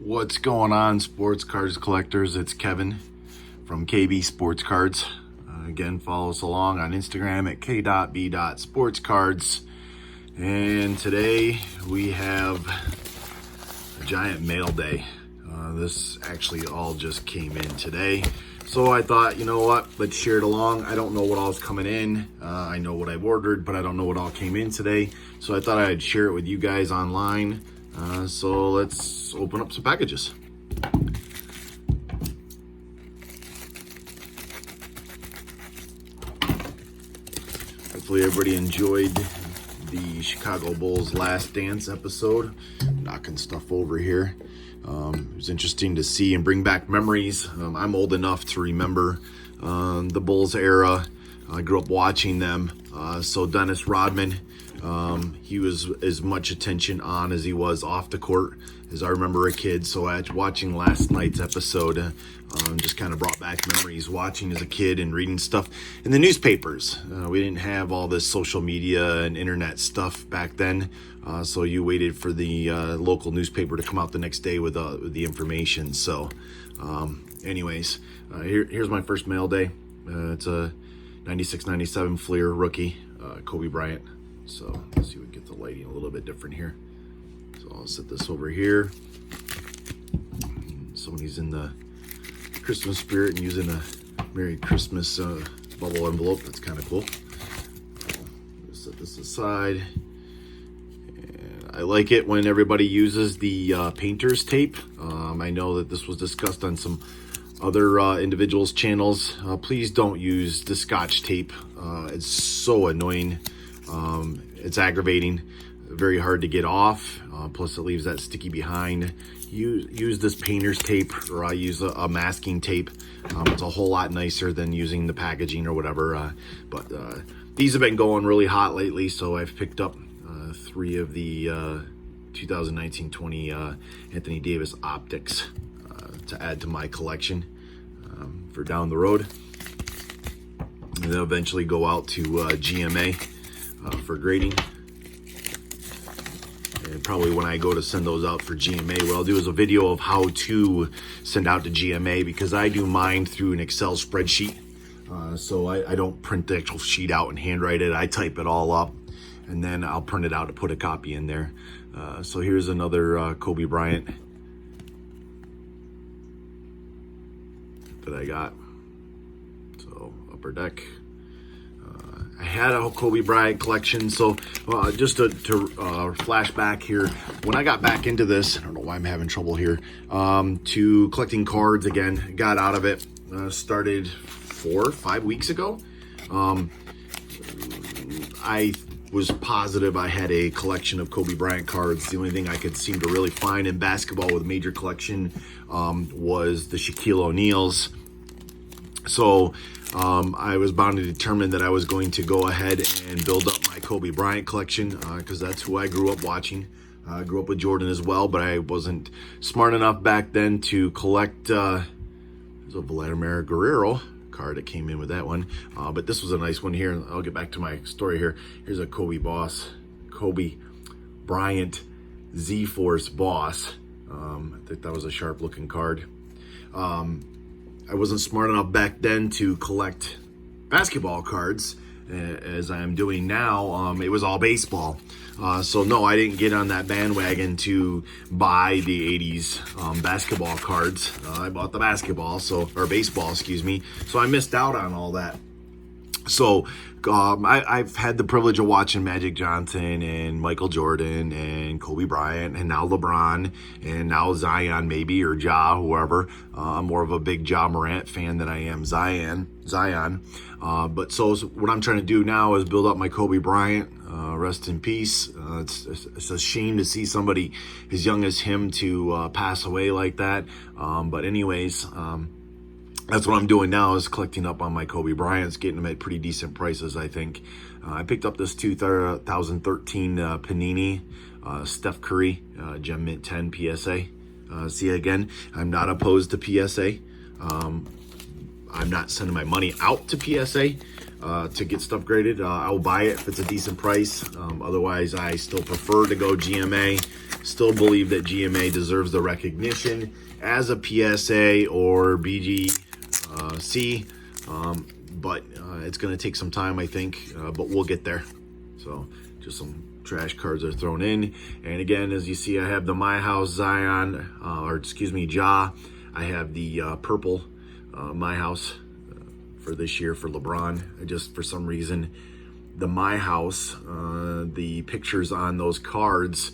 What's going on, sports cards collectors? It's Kevin from KB Sports Cards. Again, follow us along on Instagram at k.b.sportscards. And today we have a giant mail day. This actually all just came in today. So I thought, you know what, let's share it along. I don't know what all's coming in. I know what I've ordered, but I don't know what all came in today. So I thought I'd share it with you guys online. So let's open up some packages. Hopefully everybody enjoyed the Chicago Bulls Last Dance episode. Knocking stuff over here. It was interesting to see and bring back memories. I'm old enough to remember the Bulls era. I grew up watching them. So Dennis Rodman, he was as much attention on as he was off the court as I remember a kid. So watching last night's episode just kind of brought back memories watching as a kid and reading stuff in the newspapers. We didn't have all this social media and internet stuff back then. So you waited for the local newspaper to come out the next day with the information. So anyways, here's my first mail day. It's a 96-97 Fleer rookie, Kobe Bryant. So let's see if we can get the lighting a little bit different here. So I'll set this over here. Somebody's in the Christmas spirit and using a Merry Christmas bubble envelope. That's kind of cool. I'll set this aside. And I like it when everybody uses the painter's tape. I know that this was discussed on some other individuals' channels. Please don't use the Scotch tape. It's so annoying. It's aggravating, very hard to get off. Plus it leaves that sticky behind. Use this painter's tape, or I use a masking tape. It's a whole lot nicer than using the packaging or whatever. But these have been going really hot lately, so I've picked up 3 of the 2019-20 Anthony Davis Optics to add to my collection for down the road. And they'll eventually go out to GMA for grading. And probably when I go to send those out for GMA, what I'll do is a video of how to send out to GMA, because I do mine through an Excel spreadsheet. So I don't print the actual sheet out and handwrite it. I type it all up and then I'll print it out to put a copy in there. So here's another Kobe Bryant that I got. So Upper Deck. I had a Kobe Bryant collection, so just to flash back here, when I got back into this, I don't know why I'm having trouble here, to collecting cards again, got out of it, started 4 or 5 weeks ago. I was positive I had a collection of Kobe Bryant cards. The only thing I could seem to really find in basketball with a major collection was the Shaquille O'Neals. So I was bound and determined that I was going to go ahead and build up my Kobe Bryant collection, because that's who I grew up watching. I grew up with Jordan as well, but I wasn't smart enough back then to collect there's a Vladimir Guerrero card that came in with that one. But this was a nice one here. I'll get back to my story here. Here's a Kobe Bryant Z-Force Boss. I think that was a sharp looking card. I wasn't smart enough back then to collect basketball cards as I am doing now. It was all baseball. So no, I didn't get on that bandwagon to buy the 80s basketball cards. I bought the baseball, excuse me. So I missed out on all that. So I've had the privilege of watching Magic Johnson and Michael Jordan and Kobe Bryant and now LeBron and now Zion maybe, or Ja, whoever. I'm more of a big Ja Morant fan than I am Zion. But so what I'm trying to do now is build up my Kobe Bryant. Rest in peace. It's a shame to see somebody as young as him to pass away like that. But anyways, that's what I'm doing now, is collecting up on my Kobe Bryants, getting them at pretty decent prices, I think. I picked up this 2013 Panini Steph Curry Gem Mint 10 PSA. See, again, I'm not opposed to PSA. I'm not sending my money out to PSA to get stuff graded. I'll buy it if it's a decent price. Otherwise, I still prefer to go GMA. Still believe that GMA deserves the recognition as a PSA or BGC, but it's going to take some time, I think, but we'll get there. So just some trash cards are thrown in. And again, as you see, I have the My House Zion, Ja. I have the purple My House for this year for LeBron. I just, for some reason, the My House, the pictures on those cards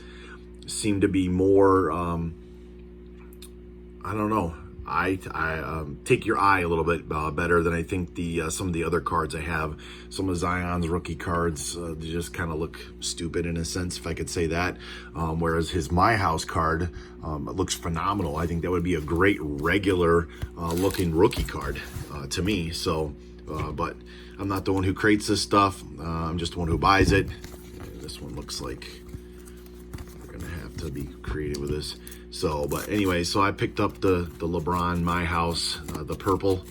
seem to be more, I don't know. I take your eye a little bit better than I think the some of the other cards I have. Some of Zion's rookie cards they just kind of look stupid in a sense, if I could say that. Whereas his My House card looks phenomenal. I think that would be a great regular looking rookie card to me. So, but I'm not the one who creates this stuff. I'm just the one who buys it. This one looks like we're gonna have to be creative with this. So, but anyway, so I picked up the LeBron My House, the purple.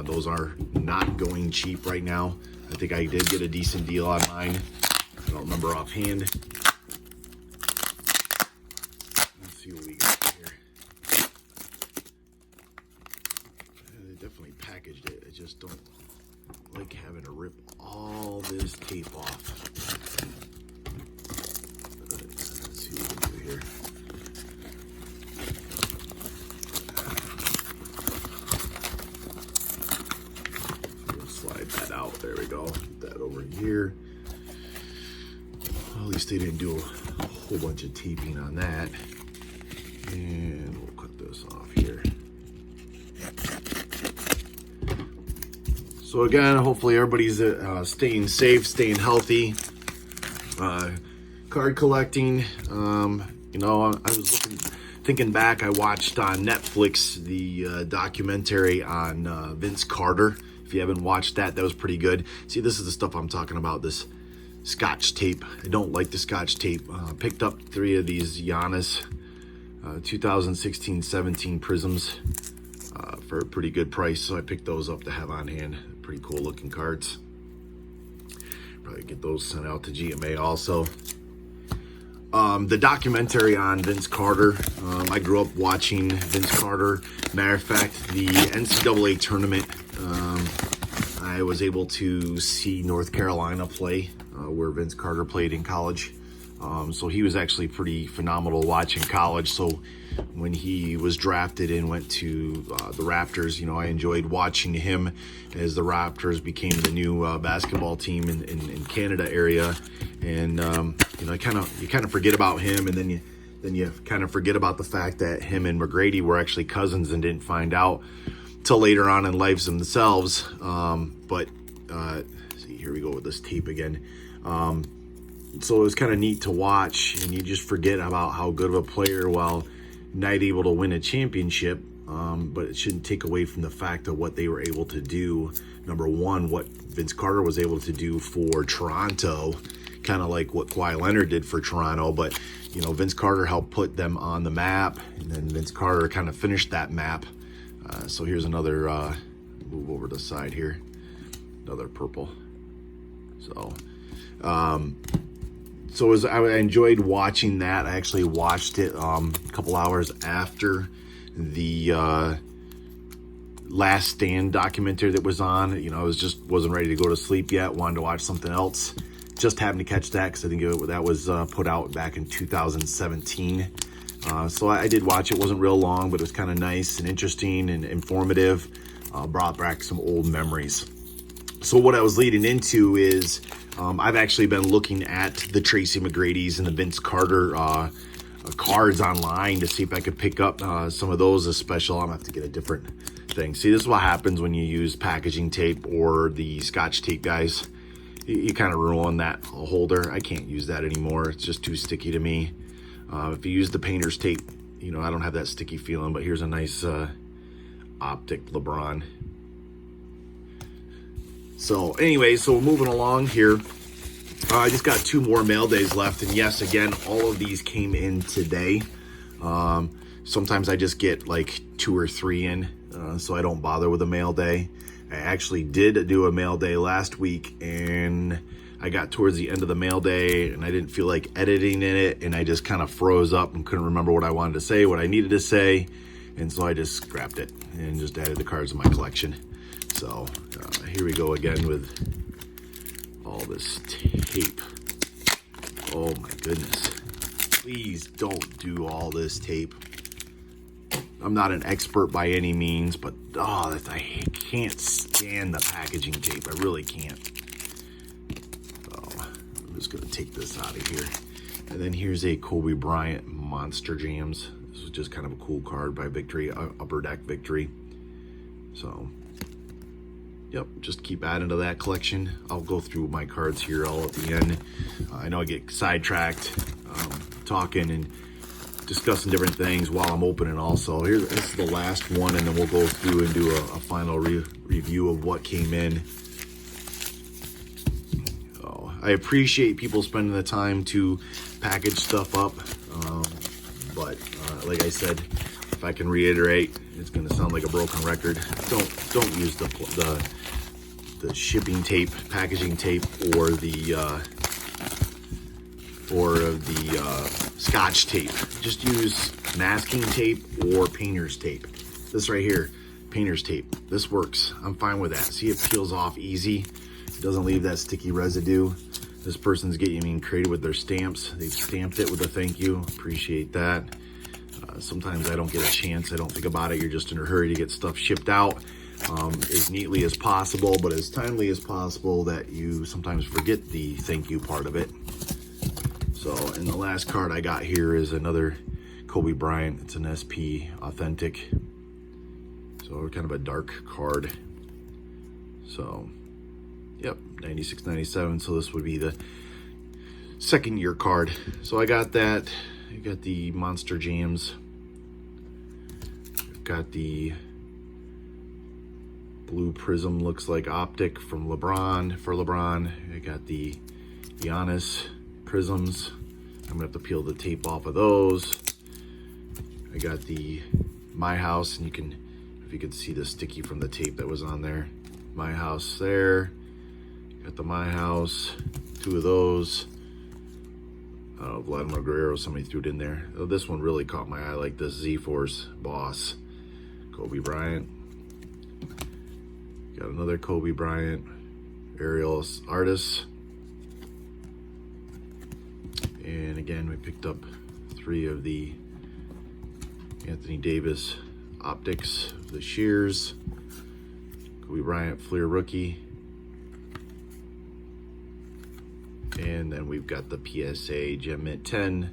Those are not going cheap right now. I think I did get a decent deal on mine. I don't remember offhand. Let's see what we got here. They definitely packaged it. I just don't like having to rip all this tape off. Let's see what we can do here. Slide that out. There we go. Put that over here. Well, at least they didn't do a whole bunch of taping on that. And we'll cut this off here. So again, hopefully everybody's staying safe, staying healthy. Card collecting. You know, I was thinking back. I watched on Netflix the documentary on Vince Carter. If you haven't watched that, that was pretty good. See, this is the stuff I'm talking about, this Scotch tape. I don't like the Scotch tape. Picked up 3 of these Giannis 2016-17 prisms for a pretty good price. So I picked those up to have on hand. Pretty cool looking cards. Probably get those sent out to GMA also. The documentary on Vince Carter. I grew up watching Vince Carter. Matter of fact, the NCAA tournament, I was able to see North Carolina play where Vince Carter played in college. So he was actually pretty phenomenal watching college. So when he was drafted and went to the Raptors, you know, I enjoyed watching him as the Raptors became the new basketball team in Canada area. And you know, you kind of forget about him, and then you kind of forget about the fact that him and McGrady were actually cousins and didn't find out till later on in lives themselves. But see, here we go with this tape again. So it was kind of neat to watch, and you just forget about how good of a player, while not able to win a championship, but it shouldn't take away from the fact of what they were able to do. Number one, what Vince Carter was able to do for Toronto, kind of like what Kawhi Leonard did for Toronto, but you know, Vince Carter helped put them on the map, and then Vince Carter kind of finished that map. So here's another, move over to the side here, another purple. So, I enjoyed watching that. I actually watched it a couple hours after the Last Stand documentary that was on. You know, I wasn't ready to go to sleep yet. Wanted to watch something else. Just happened to catch that because I think that was put out back in 2017. So I did watch it. It wasn't real long, but it was kind of nice and interesting and informative. Brought back some old memories. So what I was leading into is I've actually been looking at the Tracy McGrady's and the Vince Carter cards online to see if I could pick up some of those as special. I'm gonna have to get a different thing. See, this is what happens when you use packaging tape or the Scotch tape, guys. You kind of ruin that holder. I can't use that anymore. It's just too sticky to me. If you use the painter's tape, you know, I don't have that sticky feeling, but here's a nice optic LeBron. So anyway, so moving along here, I just got 2 more mail days left, and yes, again, all of these came in today. Sometimes I just get like 2 or 3 in so I don't bother with a mail day. I actually did do a mail day last week, and I got towards the end of the mail day and I didn't feel like editing in it, and I just kind of froze up and couldn't remember what I wanted to say, what I needed to say, and so I just scrapped it and just added the cards to my collection. So here we go again with all this tape. Oh my goodness. Please don't do all this tape. I'm not an expert by any means, but I can't stand the packaging tape. I really can't. So I'm just gonna take this out of here. And then here's a Kobe Bryant Monster Jams. This was just kind of a cool card by Victory, Upper Deck Victory. So, yep, just keep adding to that collection. I'll go through my cards here all at the end. I know I get sidetracked talking and discussing different things while I'm opening also. This is the last one, and then we'll go through and do a final review of what came in. Oh, I appreciate people spending the time to package stuff up, but like I said, if I can reiterate, it's going to sound like a broken record. Don't use the shipping tape, packaging tape, or the Scotch tape. Just use masking tape or painter's tape. This right here, painter's tape. This works. I'm fine with that. See, it peels off easy. It doesn't leave that sticky residue. This person's getting creative with their stamps. They've stamped it with a thank you. Appreciate that. Sometimes I don't get a chance. I don't think about it. You're just in a hurry to get stuff shipped out as neatly as possible, but as timely as possible, that you sometimes forget the thank you part of it. So, and the last card I got here is another Kobe Bryant. It's an SP Authentic. So kind of a dark card. So, yep, 96, 97. So this would be the second year card. So I got that. I got the Monster Jams. I've got the blue prism, looks like optic from LeBron, for LeBron. I got the Giannis prisms. I'm gonna have to peel the tape off of those. I got the My House, and if you could see the sticky from the tape that was on there. My House there. Got the My House, two of those. Vladimir Guerrero, somebody threw it in there. Oh, this one really caught my eye, like this Z-Force Boss. Kobe Bryant. Got another Kobe Bryant Aerial Artist. And again, we picked up 3 of the Anthony Davis Optics, the Shears, Kobe Bryant Fleer Rookie, and then we've got the PSA Gem Mint 10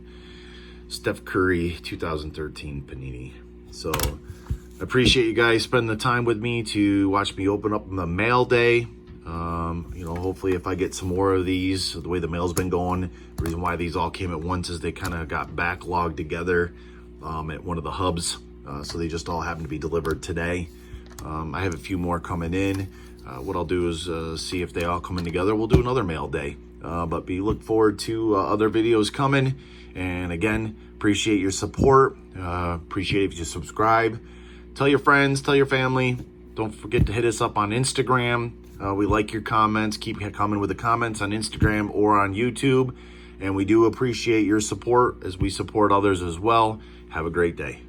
Steph Curry 2013 Panini. So I appreciate you guys spending the time with me to watch me open up the mail day. Hopefully if I get some more of these, the way the mail's been going, the reason why these all came at once is they kind of got backlogged together at one of the hubs. So they just all happen to be delivered today. I have a few more coming in. What I'll do is see if they all come in together. We'll do another mail day. But look forward to other videos coming. And again, appreciate your support. Appreciate if you subscribe. Tell your friends, tell your family. Don't forget to hit us up on Instagram. We like your comments. Keep coming with the comments on Instagram or on YouTube. And we do appreciate your support as we support others as well. Have a great day.